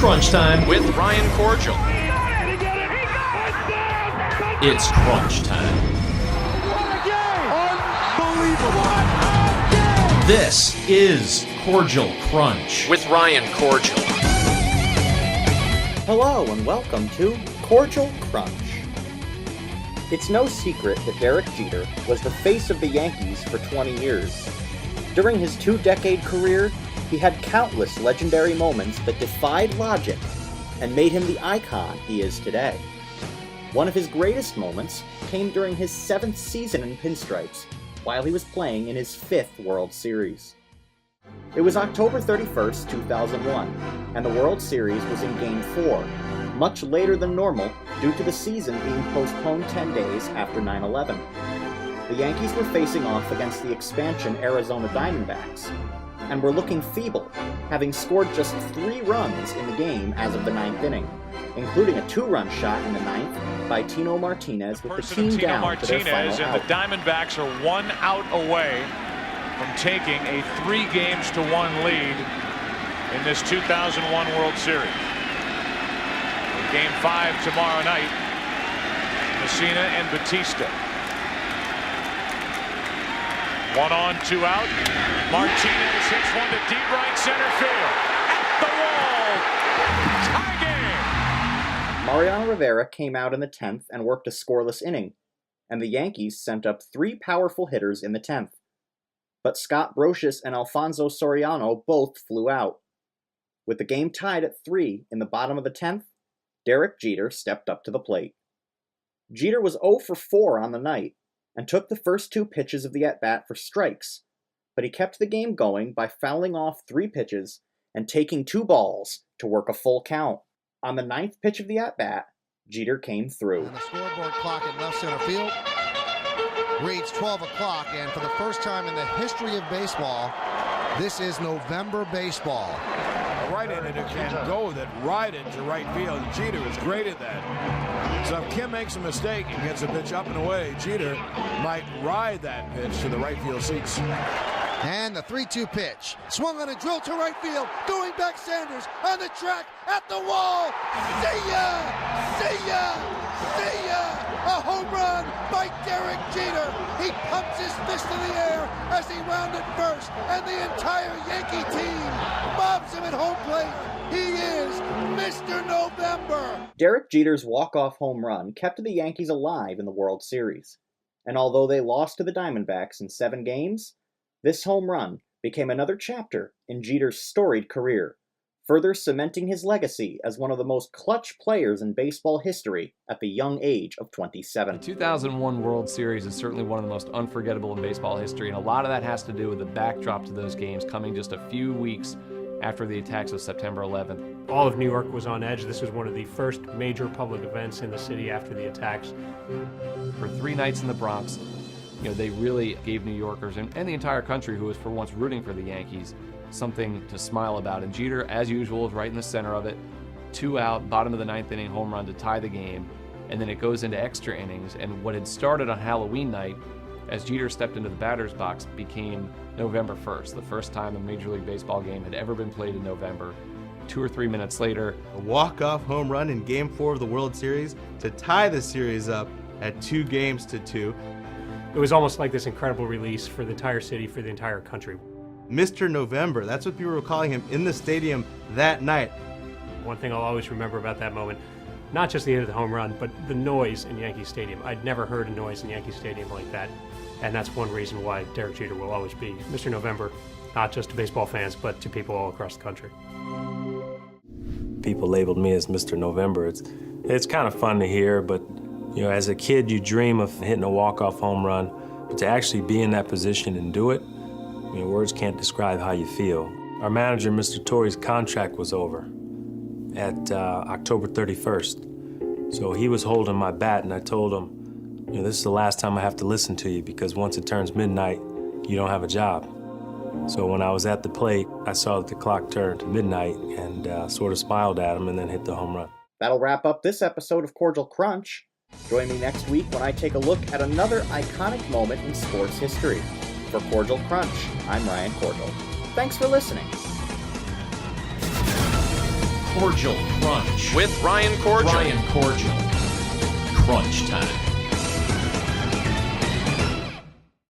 Crunch time with Ryan Kordziel. It's crunch time. What a game! Unbelievable! This is Kordziel Krunch with Ryan Kordziel. Hello and welcome to Kordziel Krunch. It's no secret that Derek Jeter was the face of the Yankees for 20 years. During his two-decade career, he had countless legendary moments that defied logic and made him the icon he is today. One of his greatest moments came during his 7th season in pinstripes, while he was playing in his 5th World Series. It was October 31st, 2001, and the World Series was in Game 4, much later than normal due to the season being postponed 10 days after 9/11. The Yankees were facing off against the expansion Arizona Diamondbacks, and were looking feeble, having scored just 3 runs in the game as of the 9th inning, including a 2-run shot in the 9th by Tino Martinez with the team down to their final out. And the Diamondbacks are 1 out away from taking a 3-1 lead in this 2001 World Series. Game 5 tomorrow night, Messina and Batista. 1 on, 2 out. Martinez hits one to deep right center field. At the wall. Tie game. Mariano Rivera came out in the 10th and worked a scoreless inning, and the Yankees sent up 3 powerful hitters in the 10th. But Scott Brocious and Alfonso Soriano both flew out. With the game tied at 3 in the bottom of the 10th, Derek Jeter stepped up to the plate. Jeter was 0 for 4 on the night, and took the first 2 pitches of the at-bat for strikes, but he kept the game going by fouling off 3 pitches and taking 2 balls to work a full count. On the 9th pitch of the at-bat, Jeter came through. And the scoreboard clock in left center field reads 12 o'clock, and for the first time in the history of baseball, this is November baseball. A right-handed can go that right into right field. Jeter is great at that. So if Kim makes a mistake and gets a pitch up and away, Jeter might ride that pitch to the right field seats. And the 3-2 pitch. Swung on a drill to right field. Going back Sanders on the track at the wall. See ya! See ya! See ya! A home run by Derek Jeter. He pumps his fist in the air as he rounded first, and the entire Yankee team mobs him at home plate. He is Mr. November. Derek Jeter's walk-off home run kept the Yankees alive in the World Series, and although they lost to the Diamondbacks in 7 games, this home run became another chapter in Jeter's storied career, further cementing his legacy as one of the most clutch players in baseball history at the young age of 27. The 2001 World Series is certainly one of the most unforgettable in baseball history, and a lot of that has to do with the backdrop to those games coming just a few weeks after the attacks of September 11th. All of New York was on edge. This was one of the first major public events in the city after the attacks. For 3 nights in the Bronx, they really gave New Yorkers and the entire country who was for once rooting for the Yankees something to smile about. And Jeter, as usual, is right in the center of it. 2 out, bottom of the 9th inning home run to tie the game. And then it goes into extra innings. And what had started on Halloween night, as Jeter stepped into the batter's box, became November 1st, the first time a Major League Baseball game had ever been played in November. 2 or 3 minutes later, a walk-off home run in Game 4 of the World Series to tie the series up at 2-2. It was almost like this incredible release for the entire city, for the entire country. Mr. November, that's what people were calling him in the stadium that night. One thing I'll always remember about that moment, not just the hit of the home run, but the noise in Yankee Stadium. I'd never heard a noise in Yankee Stadium like that, and that's one reason why Derek Jeter will always be Mr. November, not just to baseball fans, but to people all across the country. People labeled me as Mr. November. It's kind of fun to hear, but as a kid, you dream of hitting a walk-off home run, but to actually be in that position and do it, words can't describe how you feel. Our manager, Mr. Torre's contract was over at October 31st. So he was holding my bat, and I told him, this is the last time I have to listen to you, because once it turns midnight, you don't have a job. So when I was at the plate, I saw that the clock turned to midnight and sort of smiled at him and then hit the home run. That'll wrap up this episode of Kordziel Krunch. Join me next week when I take a look at another iconic moment in sports history. For Kordziel Krunch, I'm Ryan Kordziel. Thanks for listening. Kordziel Krunch. With Ryan Kordziel. Ryan Kordziel. Crunch time.